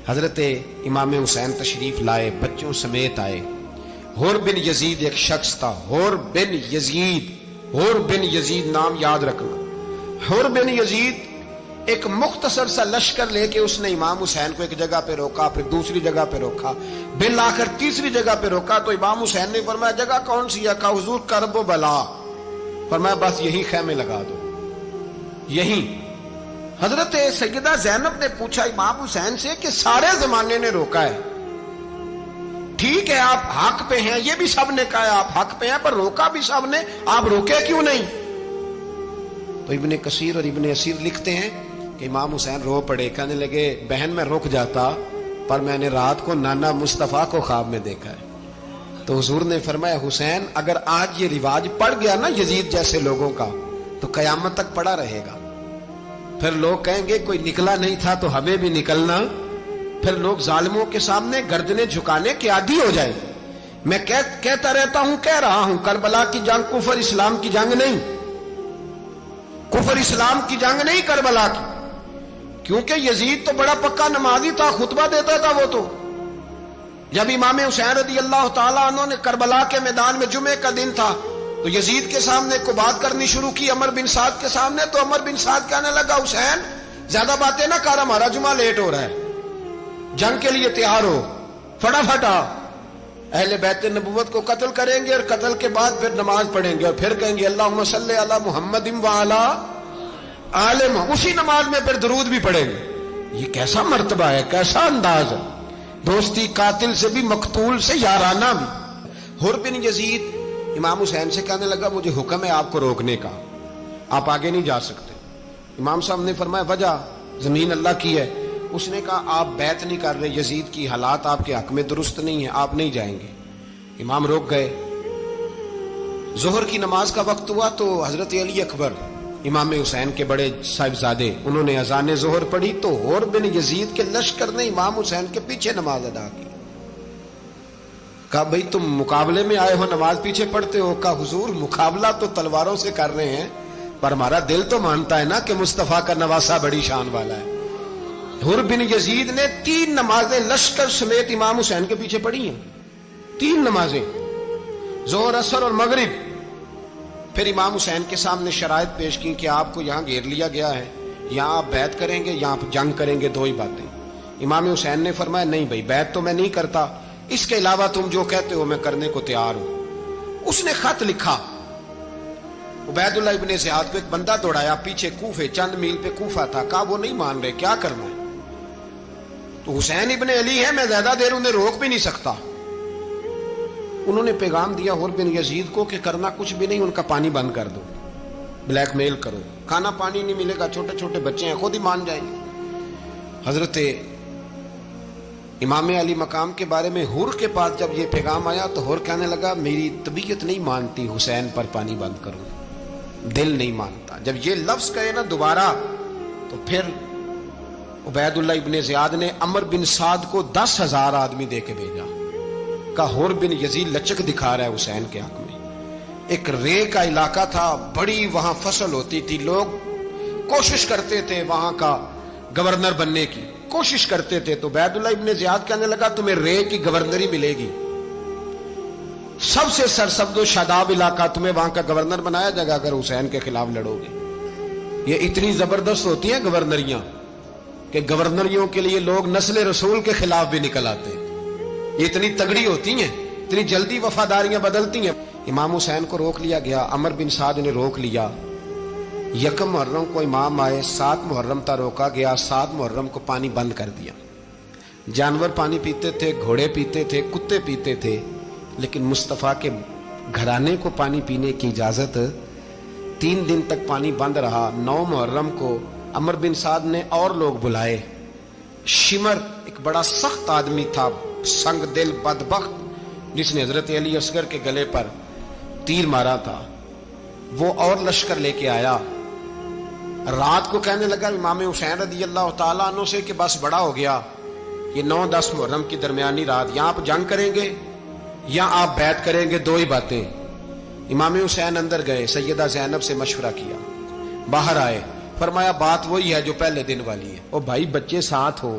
حضرت امام حسین تشریف لائے، بچوں سمیت آئے۔ حور بن یزید ایک شخص تھا، حور بن یزید، حور بن یزید نام یاد رکھنا۔ حور بن یزید ایک مختصر سا لشکر لے کے اس نے امام حسین کو ایک جگہ پہ روکا، پھر دوسری جگہ پہ روکا، بالآخر تیسری جگہ پہ روکا تو امام حسین نے فرمایا جگہ کون سی ہے؟ کہا حضور کرب و بلا۔ فرمایا بس یہی خیمے لگا دو، یہی۔ حضرت سیدہ زینب نے پوچھا امام حسین سے کہ سارے زمانے نے روکا ہے، ٹھیک ہے آپ حق پہ ہیں، یہ بھی سب نے کہا ہے آپ حق پہ ہیں، پر روکا بھی سب نے، آپ روکے کیوں نہیں؟ تو ابن کثیر اور ابن اسیر لکھتے ہیں کہ امام حسین رو پڑے، کہنے لگے بہن میں رک جاتا پر میں نے رات کو نانا مصطفیٰ کو خواب میں دیکھا ہے۔ تو حضور نے فرمایا حسین اگر آج یہ رواج پڑ گیا نا یزید جیسے لوگوں کا تو قیامت تک پڑا رہے گا، پھر لوگ کہیں گے کوئی نکلا نہیں تھا تو ہمیں بھی نکلنا، پھر لوگ ظالموں کے سامنے گردنیں جھکانے کے عادی ہو جائیں۔ میں کہتا رہتا ہوں، کہہ رہا ہوں، کربلا کی جنگ کفر اسلام کی جنگ نہیں، کفر اسلام کی جنگ نہیں کربلا کی، کیونکہ یزید تو بڑا پکا نمازی تھا، خطبہ دیتا تھا وہ تو۔ جب امام حسین رضی اللہ تعالیٰ عنہ نے کربلا کے میدان میں جمعے کا دن تھا تو یزید کے سامنے کو بات کرنی شروع کی، عمر بن سعد کے سامنے، تو عمر بن سعد کہنے لگا حسین زیادہ باتیں نہ کر، ہمارا جمعہ لیٹ ہو رہا ہے، جنگ کے لیے تیار ہو، فٹافٹ آ، اہل بیت نبوت کو قتل کریں گے اور قتل کے بعد پھر نماز پڑھیں گے اور پھر کہیں گے اللہم صلی علی محمد وعلی آل محمد، اسی نماز میں پھر درود بھی پڑھیں گے۔ یہ کیسا مرتبہ ہے، کیسا انداز ہے، دوستی قاتل سے بھی مقتول سے یارانہ بھی۔ حور بن یزید امام حسین سے کہنے لگا مجھے حکم ہے آپ کو روکنے کا، آپ آگے نہیں جا سکتے۔ امام صاحب نے فرمایا وجہ؟ زمین اللہ کی ہے۔ اس نے کہا آپ بیعت نہیں کر رہے، یزید کی حالات آپ کے حق میں درست نہیں ہیں، آپ نہیں جائیں گے۔ امام روک گئے۔ ظہر کی نماز کا وقت ہوا تو حضرت علی اکبر امام حسین کے بڑے صاحبزادے انہوں نے اذان ظہر پڑھی تو حور بن یزید کے لشکر نے امام حسین کے پیچھے نماز ادا کی۔ کہا بھئی تم مقابلے میں آئے ہو، نماز پیچھے پڑھتے ہو؟ کہا حضور مقابلہ تو تلواروں سے کر رہے ہیں پر ہمارا دل تو مانتا ہے نا کہ مصطفیٰ کا نواسہ بڑی شان والا ہے۔ حور بن یزید نے 3 نمازیں لشکر سمیت امام حسین کے پیچھے پڑھی ہیں، 3 نمازیں، ظہر اثر اور مغرب۔ پھر امام حسین کے سامنے شرائط پیش کی کہ آپ کو یہاں گھیر لیا گیا ہے، یہاں آپ بیعت کریں گے، یہاں آپ جنگ کریں گے، 2 ہی باتیں۔ امام حسین نے فرمایا نہیں بھائی بیعت تو میں نہیں کرتا، اس کے علاوہ تم جو کہتے ہو میں کرنے کو تیار ہوں۔ اس نے خط لکھا، عبید اللہ ابن زیاد کو ایک بندہ دوڑایا پیچھے، کوفے چند میل پہ کوفہ تھا، کہا وہ نہیں مان رہے، کیا کرنا ہے؟ تو حسین ابن علی ہے، میں زیادہ دیر انہیں روک بھی نہیں سکتا۔ انہوں نے پیغام دیا حور بن یزید کو کہ کرنا کچھ بھی نہیں، ان کا پانی بند کر دو، بلیک میل کرو، کھانا پانی نہیں ملے گا، چھوٹے چھوٹے بچے ہیں، خود ہی مان جائیں گے۔ حضرت امام علی مقام کے بارے میں حور کے پاس جب یہ پیغام آیا تو حور کہنے لگا میری طبیعت نہیں مانتی حسین پر پانی بند کروں، دل نہیں مانتا۔ جب یہ لفظ کہے نا دوبارہ تو پھر عبید اللہ ابن زیاد نے عمر بن سعد کو 10,000 آدمی دے کے بھیجا، کہا حور بن یزید لچک دکھا رہا ہے حسین کے حق میں۔ ایک رے کا علاقہ تھا، بڑی وہاں فصل ہوتی تھی، لوگ کوشش کرتے تھے وہاں کا گورنر بننے کی، کوشش کرتے تھے۔ تو عبید اللہ ابن زیاد کہنے لگا تمہیں رے کی گورنری ملے گی، سب سے سرسبز و شاداب علاقہ، تمہیں وہاں کا گورنر بنایا جائے گا اگر حسین کے خلاف لڑو گے۔ یہ اتنی زبردست ہوتی ہیں گورنریاں کہ گورنریوں کے لیے لوگ نسل رسول کے خلاف بھی نکل آتے ہیں، یہ اتنی تگڑی ہوتی ہیں، اتنی جلدی وفاداریاں بدلتی ہیں۔ امام حسین کو روک لیا گیا، عمر بن سعد نے روک لیا۔ 1 محرم کو امام آئے، 7 محرم تا روکا گیا، 7 محرم کو پانی بند کر دیا۔ جانور پانی پیتے تھے، گھوڑے پیتے تھے، کتے پیتے تھے، لیکن مصطفیٰ کے گھرانے کو پانی پینے کی اجازت، 3 دن تک پانی بند رہا۔ 9 محرم کو عمر بن سعد نے اور لوگ بلائے۔ شمر ایک بڑا سخت آدمی تھا، سنگ دل بدبخت، جس نے حضرت علی اصغر کے گلے پر تیر مارا تھا، وہ اور لشکر لے کے آیا۔ رات کو کہنے لگا امام حسین رضی اللہ تعالیٰ عنہ سے کہ بس بڑا ہو گیا، یہ 9-10 محرم کی درمیانی رات، یا آپ جنگ کریں گے یا آپ بیعت کریں گے، 2 ہی باتیں۔ امام حسین اندر گئے، سیدہ زینب سے مشورہ کیا، باہر آئے، فرمایا بات وہی ہے جو پہلے دن والی ہے۔ او بھائی بچے ساتھ ہو،